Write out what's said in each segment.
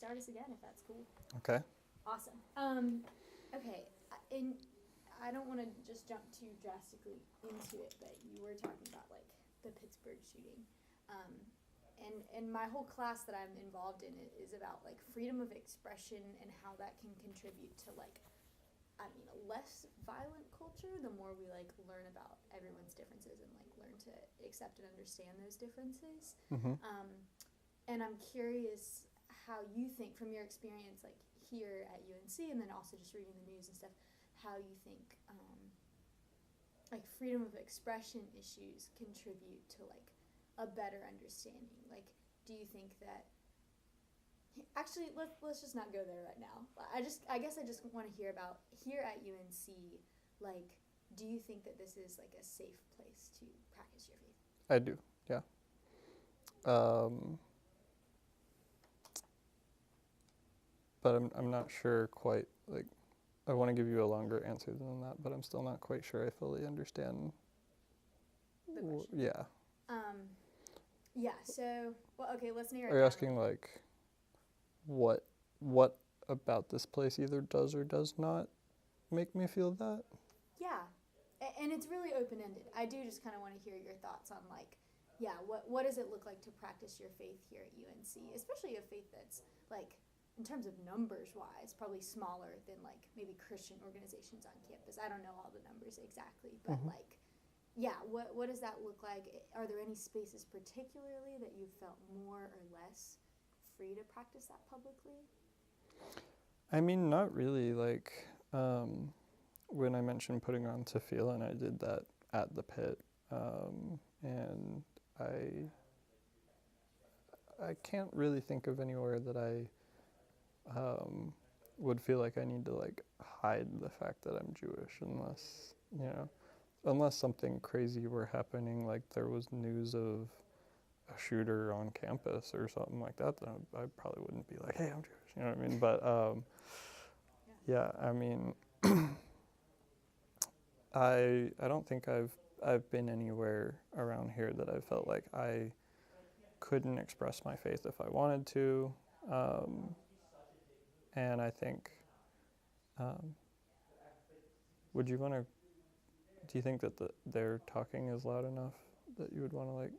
start us again if that's cool. Okay. Awesome. Okay, and I don't want to just jump too drastically into it, but you were talking about like the Pittsburgh shooting, and my whole class that I'm involved in is about like freedom of expression and how that can contribute to like, I mean, a less violent culture. The more we like learn about everyone's differences and like learn to accept and understand those differences. Mm-hmm. And I'm curious how you think, from your experience, like here at UNC, and then also just reading the news and stuff, how you think like freedom of expression issues contribute to like a better understanding. Like, do you think that? Actually, let's just not go there right now. I guess I just want to hear about here at UNC. Like, do you think that this is like a safe place to practice your faith? I do. Yeah. But I'm not sure quite, like, I want to give you a longer answer than that, but I'm still not quite sure I fully understand. The question. Yeah. Yeah, so, well, okay, let's narrow it Are you down. asking, like, what about this place either does or does not make me feel that? Yeah, and it's really open-ended. I do just kind of want to hear your thoughts on, like, yeah, what does it look like to practice your faith here at UNC, especially a faith that's, like, in terms of numbers-wise, probably smaller than, like, maybe Christian organizations on campus. I don't know all the numbers exactly, but, Mm-hmm. like, yeah, what does that look like? Are there any spaces particularly that you felt more or less free to practice that publicly? I mean, not really. Like, when I mentioned putting on tefillin, I did that at the pit, and I can't really think of anywhere that I would feel like I need to like hide the fact that I'm Jewish, unless something crazy were happening, like there was news of a shooter on campus or something like that, then I probably wouldn't be like, hey, I'm Jewish, you know what I mean? But yeah, I mean, I don't think I've been anywhere around here that I felt like I couldn't express my faith if I wanted to, and I think, would you want to? Do you think that their talking is loud enough that you would want to like?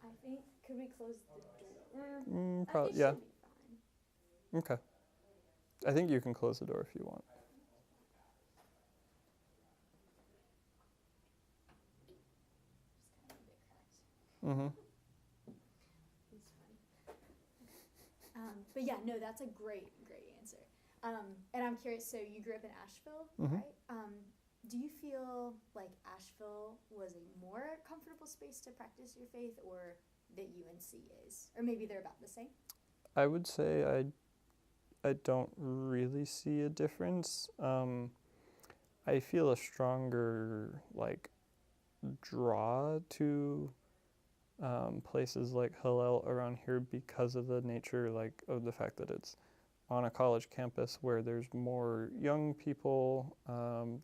I think, could we close the door? Probably, It yeah. should be fine. Okay. I think you can close the door if you want. Just kind of a bit cracked. Mm-hmm. It's funny. But yeah, no, that's a great answer. And I'm curious, so you grew up in Asheville, Mm-hmm. right? Do you feel like Asheville was a more comfortable space to practice your faith, or that UNC is? Or maybe they're about the same? I would say I don't really see a difference. I feel a stronger like draw to places like Hillel around here because of the nature, like, of the fact that it's on a college campus where there's more young people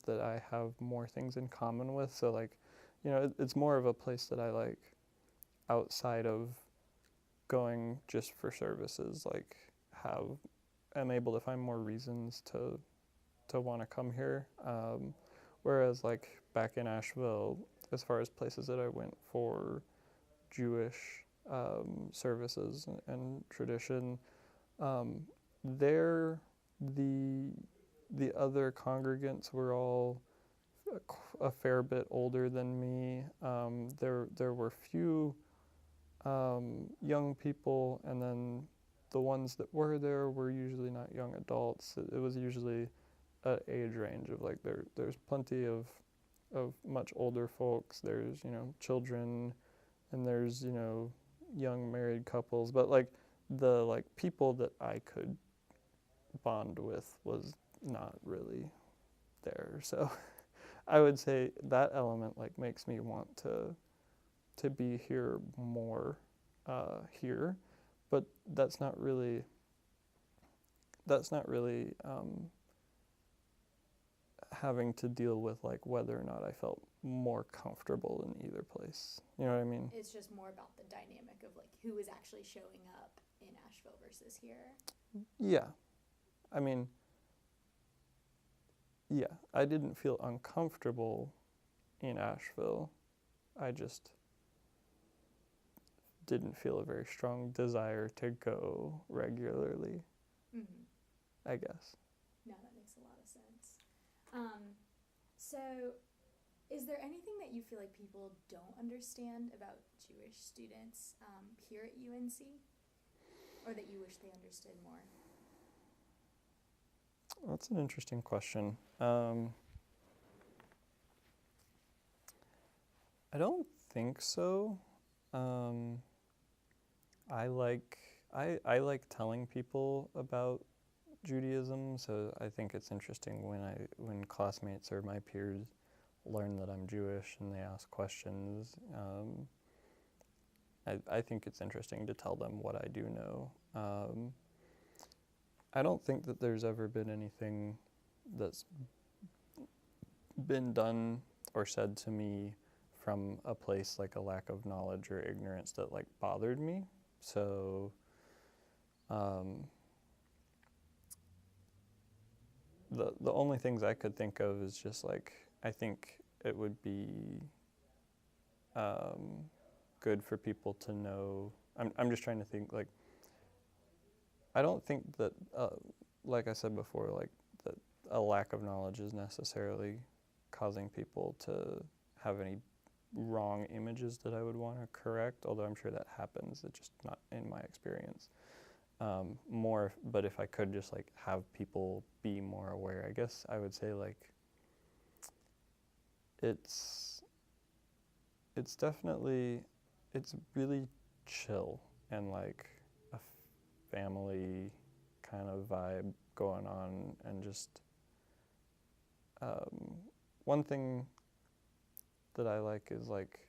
that I have more things in common with. So, like, it's more of a place that I like outside of going just for services. Like, am able to find more reasons to want to come here. Whereas, like, back in Asheville, as far as places that I went for Jewish services and tradition, there the other congregants were all a fair bit older than me. There were few young people, and then the ones that were there were usually not young adults. It was usually an age range of like there's plenty of much older folks. There's children, and there's young married couples. But like the like people that I could bond with was not really there. So I would say that element like makes me want to be here more here, but that's not really having to deal with like whether or not I felt more comfortable in either place. You know what I mean? It's just more about the dynamic of like who is actually showing up in Asheville versus here. Yeah. I mean, yeah, I didn't feel uncomfortable in Asheville. I just didn't feel a very strong desire to go regularly, Mm-hmm. I guess. No, that makes a lot of sense. So, is there anything that you feel like people don't understand about Jewish students here at UNC, or that you wish they understood more? That's an interesting question. I don't think so. I like telling people about Judaism, so I think it's interesting when classmates or my peers learn that I'm Jewish and they ask questions. I think it's interesting to tell them what I do know. I don't think that there's ever been anything that's been done or said to me from a place like a lack of knowledge or ignorance that like bothered me. So the only things I could think of is just like I think it would be good for people to know. I'm just trying to think like I don't think that like I said before, like that a lack of knowledge is necessarily causing people to have any wrong images that I would want to correct, although I'm sure that happens. It's just not in my experience. But if I could just like have people be more aware, I guess I would say like it's definitely, it's really chill and like a family kind of vibe going on, and just one thing that I like is like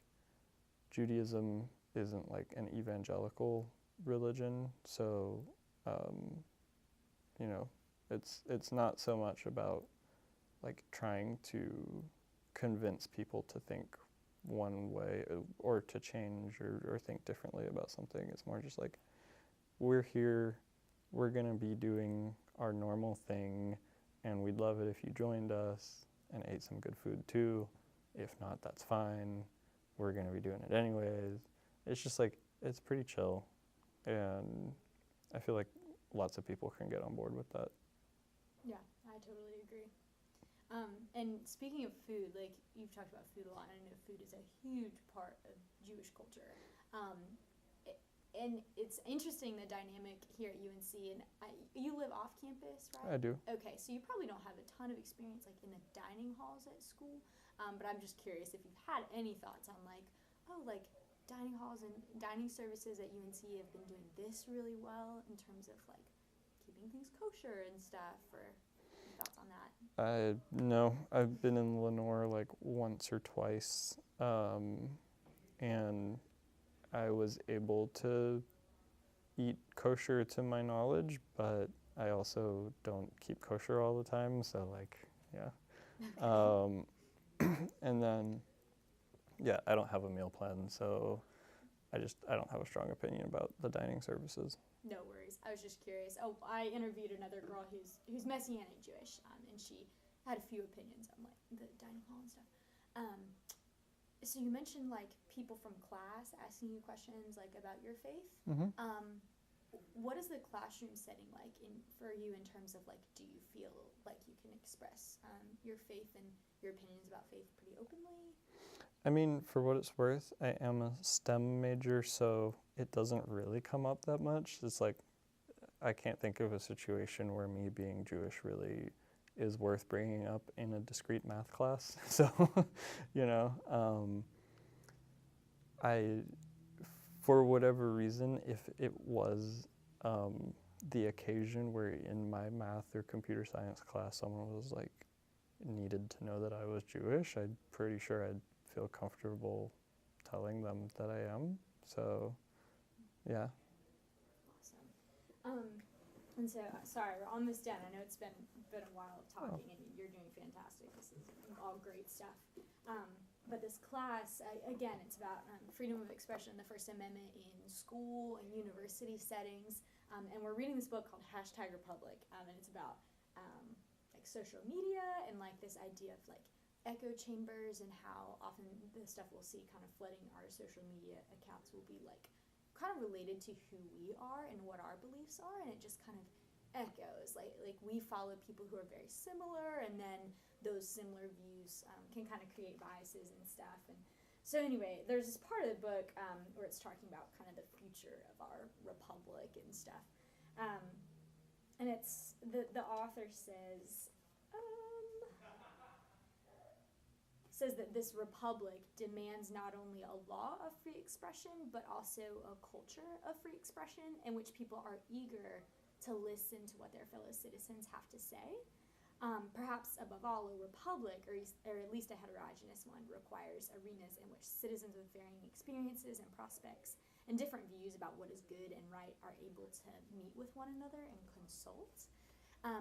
Judaism isn't like an evangelical religion, so you know, it's not so much about like trying to convince people to think one way or to change or think differently about something. It's more just like, we're here, we're gonna be doing our normal thing, and we'd love it if you joined us and ate some good food too. If not, that's fine. We're gonna be doing it anyways. It's just like, it's pretty chill, and I feel like lots of people can get on board with that. Yeah, I totally agree. And speaking of food, like you've talked about food a lot, and I know food is a huge part of Jewish culture. And it's interesting the dynamic here at UNC. And you live off campus, right? I do. Okay, so you probably don't have a ton of experience like in the dining halls at school. But I'm just curious if you've had any thoughts on like, oh, like dining halls and dining services at UNC have been doing this really well in terms of like keeping things kosher and stuff, or any thoughts on that? No, I've been in Lenore like once or twice, and I was able to eat kosher to my knowledge, but I also don't keep kosher all the time, so like, yeah. And then, yeah, I don't have a meal plan, so I don't have a strong opinion about the dining services. No worries. I was just curious. Oh, I interviewed another girl who's Messianic Jewish, and she had a few opinions on like the dining hall and stuff. So you mentioned like people from class asking you questions like about your faith. Mm-hmm. What is the classroom setting like for you in terms of like, do you feel like you can express your faith and your opinions about faith pretty openly? I mean, for what it's worth, I am a STEM major, so it doesn't really come up that much. It's like, I can't think of a situation where me being Jewish really is worth bringing up in a discrete math class. So, you know, for whatever reason, if it was the occasion where in my math or computer science class someone was like, needed to know that I was Jewish, I'm pretty sure I'd feel comfortable telling them that I am. So, yeah. Awesome. And so, sorry, we're almost done. I know it's been a while of talking, and you're doing fantastic. This is all great stuff. But this class, again, it's about freedom of expression, the First Amendment in school and university settings. And we're reading this book called #Republic, and it's about like social media and like this idea of like echo chambers and how often the stuff we'll see kind of flooding our social media accounts will be like kind of related to who we are and what our beliefs are, and it just kind of echoes like we follow people who are very similar, and then those similar views can kind of create biases and stuff. And so anyway, there's this part of the book where it's talking about kind of the future of our republic and stuff, and it's the author says that this republic demands not only a law of free expression, but also a culture of free expression in which people are eager to listen to what their fellow citizens have to say. Perhaps above all, a republic, or at least a heterogeneous one, requires arenas in which citizens with varying experiences and prospects and different views about what is good and right are able to meet with one another and consult.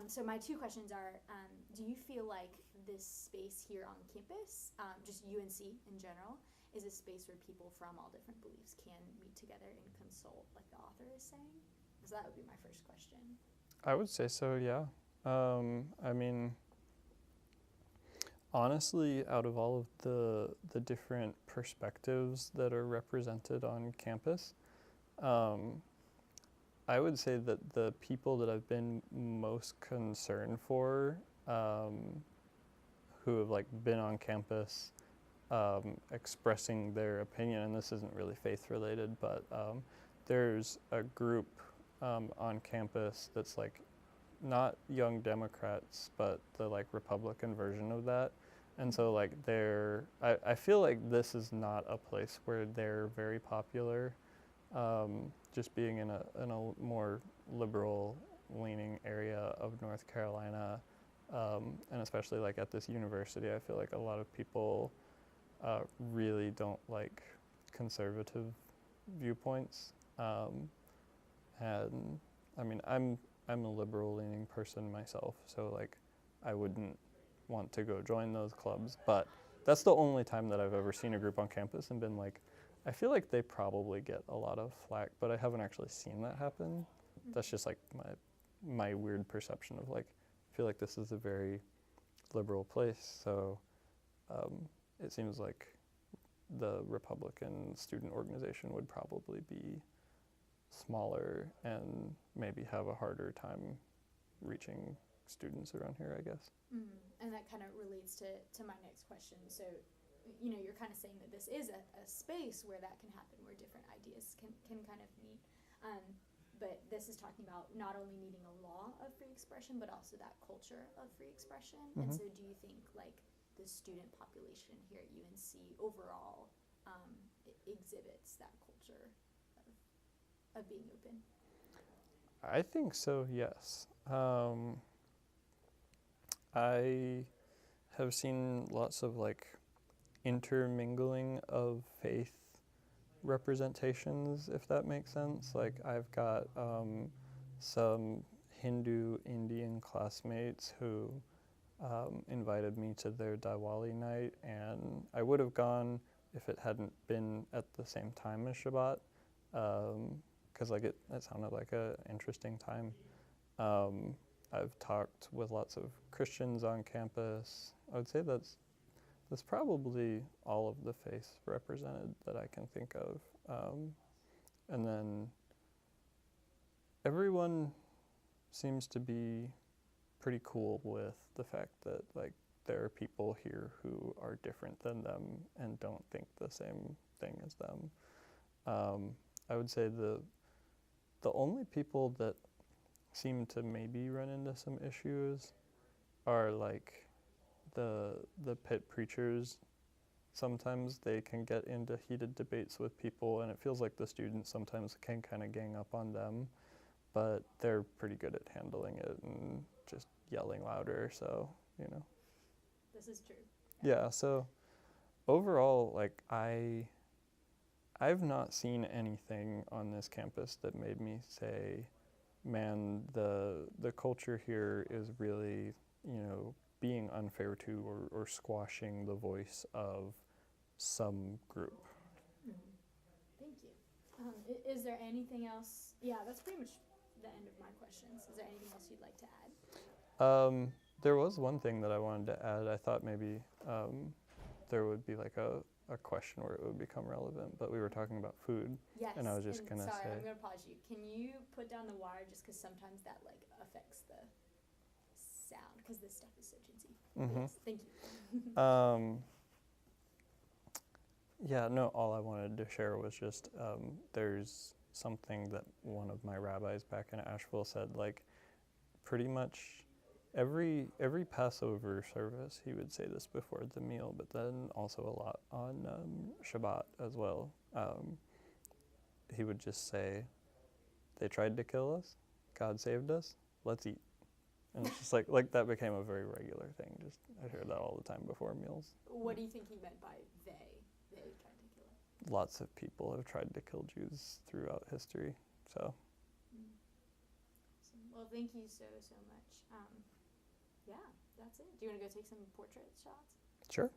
So my two questions are, do you feel like this space here on campus, just UNC in general, is a space where people from all different beliefs can meet together and consult, like the author is saying? So that would be my first question. I would say so, yeah. I mean, honestly, out of all of the different perspectives that are represented on campus, I would say that the people that I've been most concerned for, who have like been on campus expressing their opinion, and this isn't really faith related, but there's a group on campus that's like not Young Democrats, but the like Republican version of that. And so like I feel like this is not a place where they're very popular, just being in a more liberal leaning area of North Carolina, and especially like at this university, I feel like a lot of people really don't like conservative viewpoints. And I mean, I'm a liberal leaning person myself, so like I wouldn't want to go join those clubs, but that's the only time that I've ever seen a group on campus and been like, I feel like they probably get a lot of flack, but I haven't actually seen that happen. That's just like my weird perception of like, I feel like this is a very liberal place, so it seems like the Republican student organization would probably be smaller and maybe have a harder time reaching students around here, I guess. And that kind of relates to my next question. So, you know, you're kind of saying that this is a space where that can happen, where different ideas can kind of meet. But this is talking about not only needing a law of free expression, but also that culture of free expression. And so do you think like the student population here at UNC overall exhibits that culture of being open? I think so, yes. I have seen lots of like intermingling of faith representations, if that makes sense. Like I've got some Hindu Indian classmates who invited me to their Diwali night, and I would have gone if it hadn't been at the same time as Shabbat, because like it sounded like an interesting time. I've talked with lots of Christians on campus. I would say that's probably all of the faiths represented that I can think of. And then everyone seems to be pretty cool with the fact that like there are people here who are different than them and don't think the same thing as them. I would say the only people that seem to maybe run into some issues are like the pit preachers. Sometimes they can get into heated debates with people, and it feels like the students sometimes can kind of gang up on them, but they're pretty good at handling it and just yelling louder, so, you know. This is true. Yeah, so overall, like I've not seen anything on this campus that made me say, man, the culture here is really, you know, being unfair to or squashing the voice of some group. Thank you. Is there anything else? Yeah, that's pretty much the end of my questions. Is there anything else you'd like to add? There was one thing that I wanted to add. I thought maybe there would be like a question where it would become relevant, but we were talking about food. Yes. And I was just going to sorry, say... I'm going to pause you. Can you put down the wire just because sometimes that like affects the sound because this stuff is so chintzy. Mm-hmm. Yes, thank you. Yeah, no, all I wanted to share was just there's something that one of my rabbis back in Asheville said, like pretty much every Passover service he would say this before the meal, but then also a lot on Shabbat as well. He would just say, they tried to kill us, God saved us, let's eat. And it's just like that became a very regular thing. Just I hear that all the time before meals. What do you think he meant by they? They tried to kill us. Lots of people have tried to kill Jews throughout history. So. Awesome. Well, thank you so much. Yeah, that's it. Do you want to go take some portrait shots? Sure.